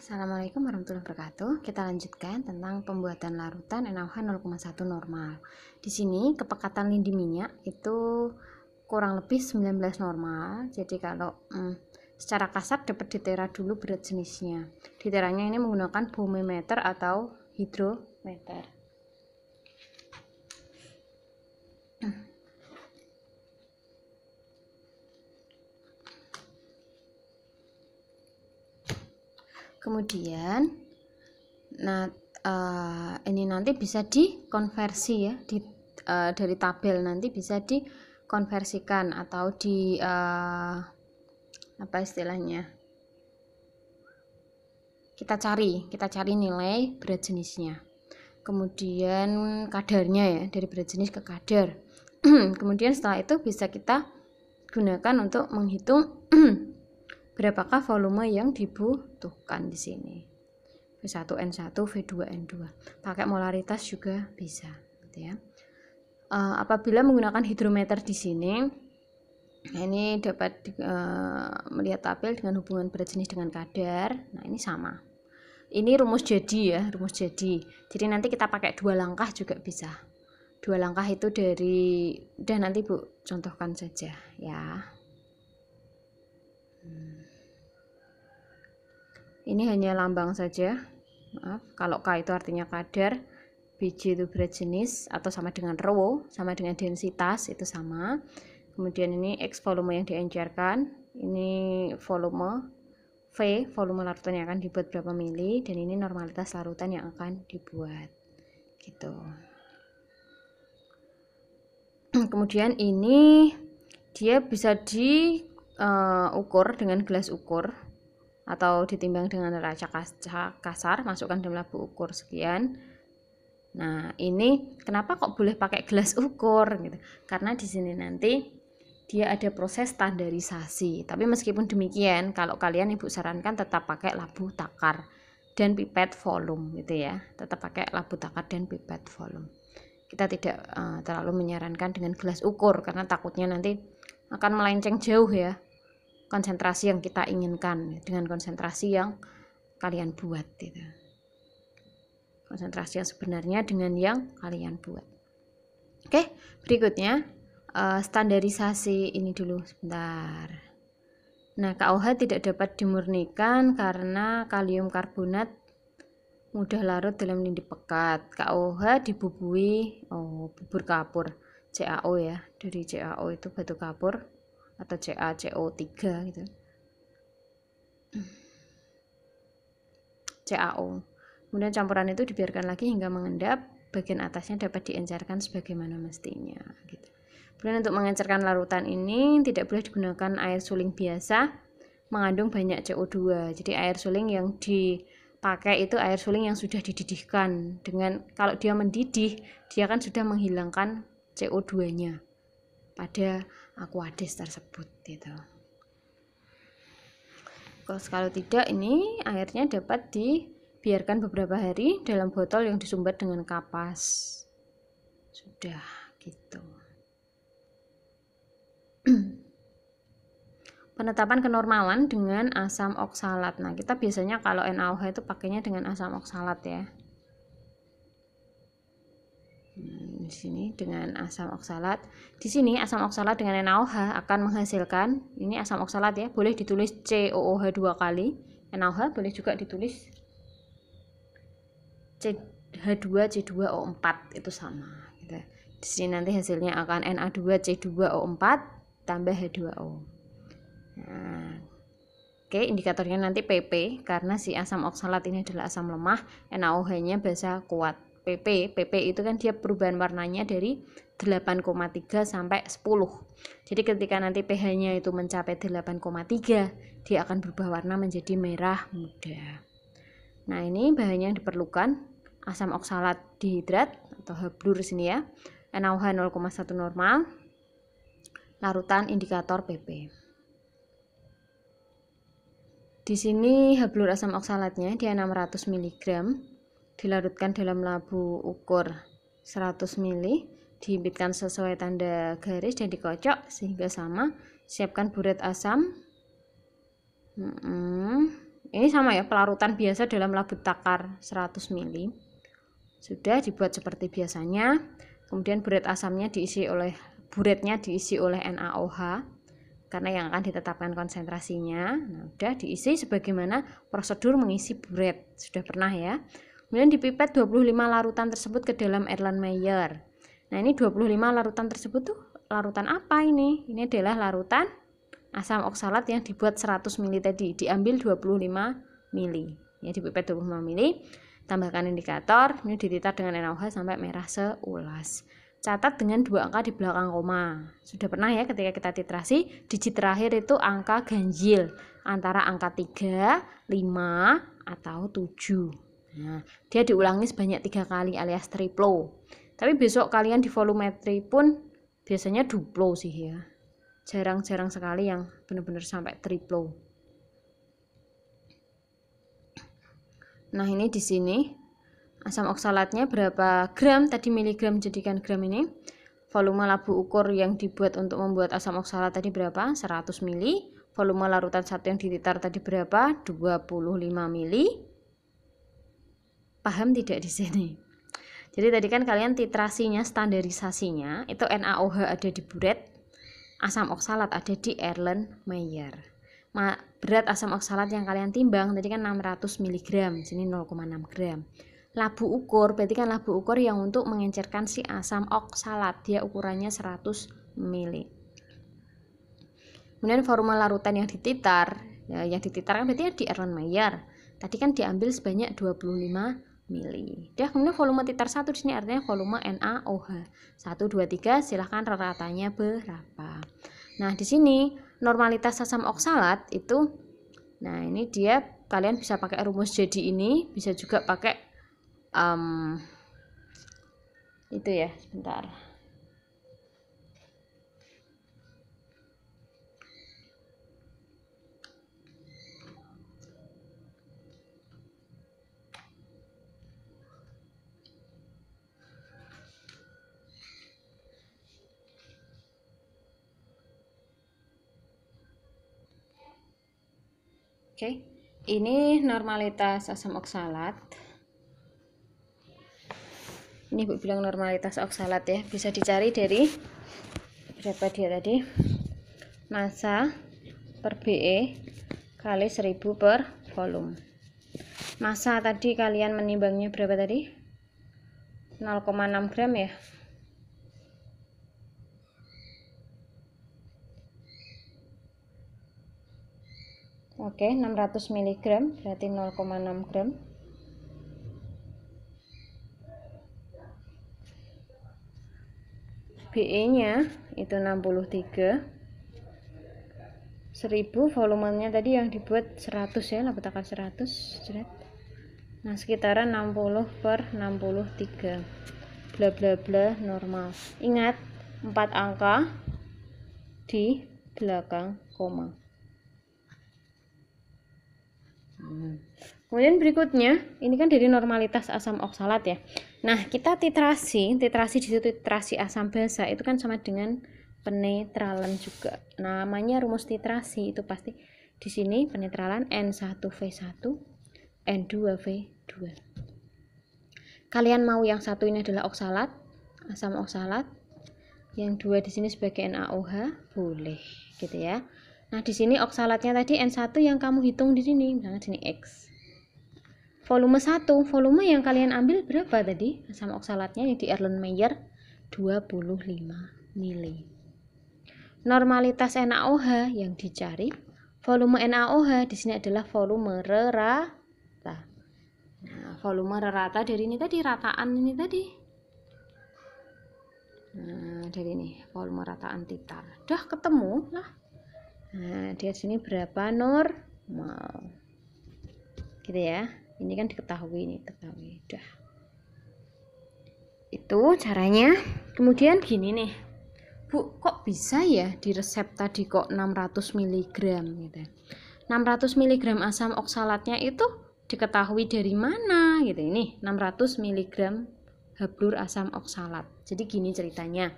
Assalamualaikum warahmatullahi wabarakatuh. Kita lanjutkan tentang pembuatan larutan NaOH 0,1 normal. Di sini kepekatan lindi minyak itu kurang lebih 19 normal. Jadi kalau secara kasar dapat ditera dulu berat jenisnya. Diteranya ini menggunakan bohmometer atau hidrometer. Kemudian ini nanti bisa dikonversi ya dari tabel, nanti bisa dikonversikan atau apa istilahnya, kita cari nilai berat jenisnya, kemudian kadarnya ya, dari berat jenis ke kadar. Kemudian setelah itu bisa kita gunakan untuk menghitung berapakah volume yang dibutuhkan di sini. V1N1, V2N2. Pakai molaritas juga bisa, gitu ya. Apabila menggunakan hidrometer di sini, ini dapat melihat tabel dengan hubungan berat jenis dengan kadar. Nah, ini sama. Ini rumus jadi ya, rumus jadi. Jadi nanti kita pakai 2 langkah juga bisa. 2 langkah itu dari, udah nanti Bu contohkan saja ya. Ini hanya lambang saja. Maaf, kalau K itu artinya kadar, BJ itu berat jenis atau sama dengan rho, sama dengan densitas, itu sama. Kemudian ini X volume yang diencerkan, ini volume, V volume larutan yang akan dibuat berapa mili, dan ini normalitas larutan yang akan dibuat. Gitu. Kemudian ini dia bisa diukur dengan gelas ukur atau ditimbang dengan neraca kasar, masukkan dalam labu ukur sekian. Nah, ini kenapa kok boleh pakai gelas ukur gitu? Karena di sini nanti dia ada proses standarisasi. Tapi meskipun demikian, kalau kalian Ibu sarankan tetap pakai labu takar dan pipet volume gitu ya. Tetap pakai labu takar dan pipet volume. Kita tidak terlalu menyarankan dengan gelas ukur karena takutnya nanti akan melenceng jauh ya konsentrasi yang kita inginkan dengan konsentrasi yang kalian buat gitu. Konsentrasi yang sebenarnya dengan yang kalian buat. Oke, berikutnya standarisasi ini dulu sebentar. Nah, KOH tidak dapat dimurnikan karena kalium karbonat mudah larut dalam lindi pekat. KOH dibubui bubur kapur, CaO ya, dari CaO itu batu kapur atau CaCO3 gitu. CaO. Kemudian campuran itu dibiarkan lagi hingga mengendap, bagian atasnya dapat diencerkan sebagaimana mestinya gitu. Kemudian untuk mengencerkan larutan ini tidak boleh digunakan air suling biasa, mengandung banyak CO2. Jadi air suling yang dipakai itu air suling yang sudah dididihkan. Dengan kalau dia mendidih, dia kan sudah menghilangkan CO2-nya pada aquades tersebut gitu. Kalau tidak, ini airnya dapat dibiarkan beberapa hari dalam botol yang disumbat dengan kapas. Sudah gitu. Penetapan kenormalan dengan asam oksalat. Nah, kita biasanya kalau NaOH itu pakainya dengan asam oksalat ya. Di sini dengan asam oksalat. Di sini asam oksalat dengan NaOH akan menghasilkan, ini asam oksalat ya, boleh ditulis COOH 2 kali. NaOH boleh juga ditulis CH2C2O4, itu sama gitu. Di sini nanti hasilnya akan Na2C2O4 tambah H2O. Nah, oke, indikatornya nanti PP karena si asam oksalat ini adalah asam lemah, NaOH-nya basa kuat. PP itu kan dia perubahan warnanya dari 8,3 sampai 10. Jadi ketika nanti pH-nya itu mencapai 8,3, dia akan berubah warna menjadi merah muda. Nah, ini bahan yang diperlukan asam oksalat dihidrat atau H-blur sini ya. NaOH 0,1 normal. Larutan indikator PP. Di sini H-blur asam oksalatnya dia 600 mg. Dilarutkan dalam labu ukur 100 ml, dihimpitkan sesuai tanda garis dan dikocok sehingga sama. Siapkan buret asam. Ini sama ya, pelarutan biasa dalam labu takar 100 ml. Sudah dibuat seperti biasanya. Kemudian buret asamnya buretnya diisi oleh NaOH karena yang akan ditetapkan konsentrasinya. Nah, udah diisi sebagaimana prosedur mengisi buret. Sudah pernah ya. Kemudian dipipet 25 larutan tersebut ke dalam Erlenmeyer. Nah, ini 25 larutan tersebut tuh larutan apa ini? Ini adalah larutan asam oksalat yang dibuat 100 ml tadi, diambil 25 ml. Ya, dipipet 25 ml, tambahkan indikator, ini dititar dengan NaOH sampai merah seulas. Catat dengan 2 angka di belakang koma. Sudah pernah ya ketika kita titrasi, digit terakhir itu angka ganjil antara angka 3, 5, atau 7. Nah, dia diulangi sebanyak 3 kali alias triplo. Tapi besok kalian di volumetri pun biasanya duplo sih ya. Jarang-jarang sekali yang benar-benar sampai triplo. Nah, ini di sini asam oksalatnya berapa gram, tadi miligram jadikan gram ini. Volume labu ukur yang dibuat untuk membuat asam oksalat tadi berapa? 100 ml. Volume larutan 1 yang dititar tadi berapa? 25 ml. Paham tidak di sini? Jadi tadi kan kalian titrasinya, standarisasinya itu NaOH ada di buret, asam oksalat ada di Erlenmeyer. Berat asam oksalat yang kalian timbang tadi kan 600 mg, sini 0,6 gram. Labu ukur, berarti kan labu ukur yang untuk mengencerkan si asam oksalat, dia ukurannya 100 ml. Kemudian volume larutan yang dititar, ya, yang dititar kan berarti di Erlenmeyer. Tadi kan diambil sebanyak 25 ml. Dia kemudian volume titar 1 di sini artinya volume NaOH. 1 2 3 silahkan rata-ratanya berapa. Nah, di sini normalitas asam oksalat itu, nah ini dia kalian bisa pakai rumus jadi ini, bisa juga pakai itu ya, sebentar. Oke, ini normalitas asam oksalat. Ini Bu bilang normalitas oksalat ya, bisa dicari dari berapa dia tadi? Massa per BE kali 1000 per volume. Massa tadi kalian menimbangnya berapa tadi? 0,6 gram ya. Oke, 600 mg berarti 0,6 gram. BE-nya itu 63. 1000 volumenya tadi yang dibuat 100 ya, labu takar 100. Nah, sekitaran 60 per 63. Bla bla bla normal. Ingat, 4 angka di belakang koma. Kemudian berikutnya, ini kan dari normalitas asam oksalat ya. Nah, kita titrasi di situ titrasi asam basa itu kan sama dengan penetralan juga. Namanya rumus titrasi itu pasti di sini penetralan N1V1, N2V2. Kalian mau yang satu ini adalah oksalat, asam oksalat, yang dua di sini sebagai NaOH, boleh gitu ya. Nah, di sini oksalatnya tadi N1 yang kamu hitung di sini, misalnya sini X. Volume 1, volume yang kalian ambil berapa tadi? Asam oksalatnya yang di Erlenmeyer 25 ml. Normalitas NaOH yang dicari, volume NaOH di sini adalah volume rata. Nah, volume rata dari ini tadi, rataan ini tadi. Nah, dari ini volume rataan titar. Udah ketemu lah. Nah, di sini berapa normal. Gitu ya. Ini kan diketahui, ini ketahui. Udah. Itu caranya. Kemudian gini nih. Bu, kok bisa ya di resep tadi kok 600 mg gitu. 600 mg asam oksalatnya itu diketahui dari mana gitu. Ini 600 mg hablur asam oksalat. Jadi gini ceritanya.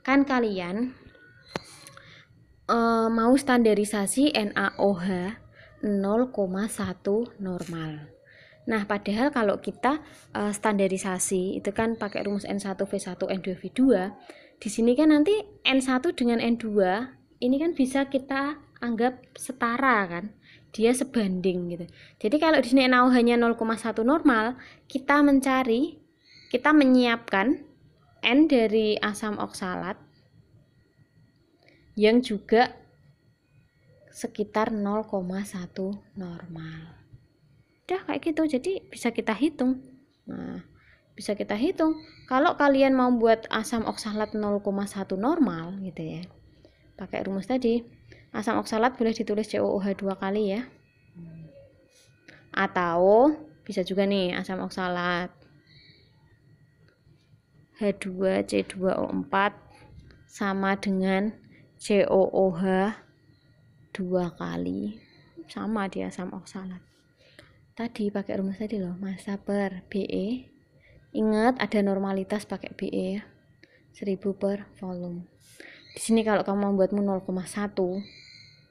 Kan kalian mau standarisasi NaOH. 0,1 normal. Nah, padahal kalau kita standarisasi itu kan pakai rumus N1 V1 N2 V2. Di sini kan nanti N1 dengan N2 ini kan bisa kita anggap setara kan. Dia sebanding gitu. Jadi kalau di sini NaOH-nya 0,1 normal, kita menyiapkan N dari asam oksalat yang juga sekitar 0,1 normal. Udah kayak gitu, jadi bisa kita hitung. Nah, bisa kita hitung. Kalau kalian mau buat asam oksalat 0,1 normal gitu ya, pakai rumus tadi, asam oksalat boleh ditulis COOH 2 kali ya. Atau bisa juga nih asam oksalat H2C2O4 sama dengan COOH 2 kali. Sama dia asam oksalat. Tadi pakai rumus tadi loh, massa per BE. Ingat ada normalitas pakai BE ya. 1000 per volume. Di sini kalau kamu membuatmu 0,1,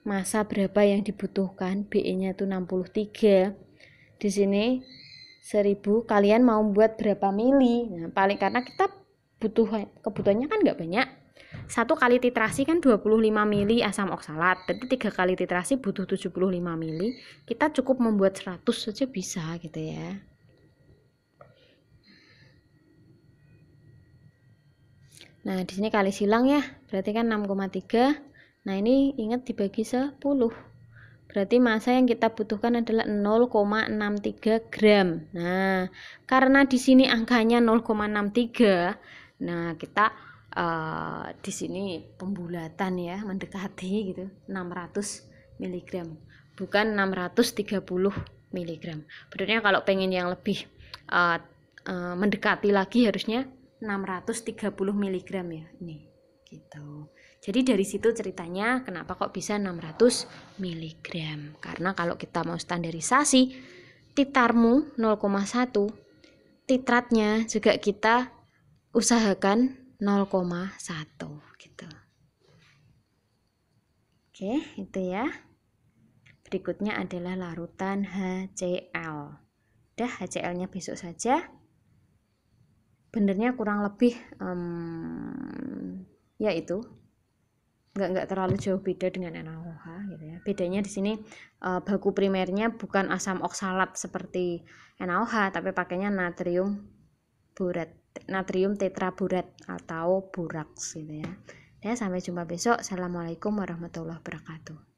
massa berapa yang dibutuhkan? BE-nya itu 63. Di sini 1000, kalian mau buat berapa mili? Nah, paling karena kita kebutuhannya kan nggak banyak. 1 kali titrasi kan 25 mili asam oksalat. Berarti 3 kali titrasi butuh 75 mili. Kita cukup membuat 100 saja bisa gitu ya. Nah, di sini kali silang ya. Berarti kan 6,3. Nah, ini ingat dibagi 10. Berarti massa yang kita butuhkan adalah 0,63 gram. Nah, karena di sini angkanya 0,63, nah kita di sini pembulatan ya, mendekati gitu, 600 mg. Bukan 630 mg. Berarti kalau pengen yang lebih mendekati lagi harusnya 630 mg ya. Ini gitu. Jadi dari situ ceritanya kenapa kok bisa 600 mg. Karena kalau kita mau standarisasi titarmu 0,1, titratnya juga kita usahakan 0,1 gitu. Oke, itu ya. Berikutnya adalah larutan HCl. Udah, HCl-nya besok saja. Benernya kurang lebih ya itu nggak terlalu jauh beda dengan NaOH gitu ya. Bedanya di sini baku primernya bukan asam oksalat seperti NaOH, tapi pakainya natrium borat, natrium tetraborat atau boraks gitu ya. Dan sampai jumpa besok. Assalamualaikum warahmatullahi wabarakatuh.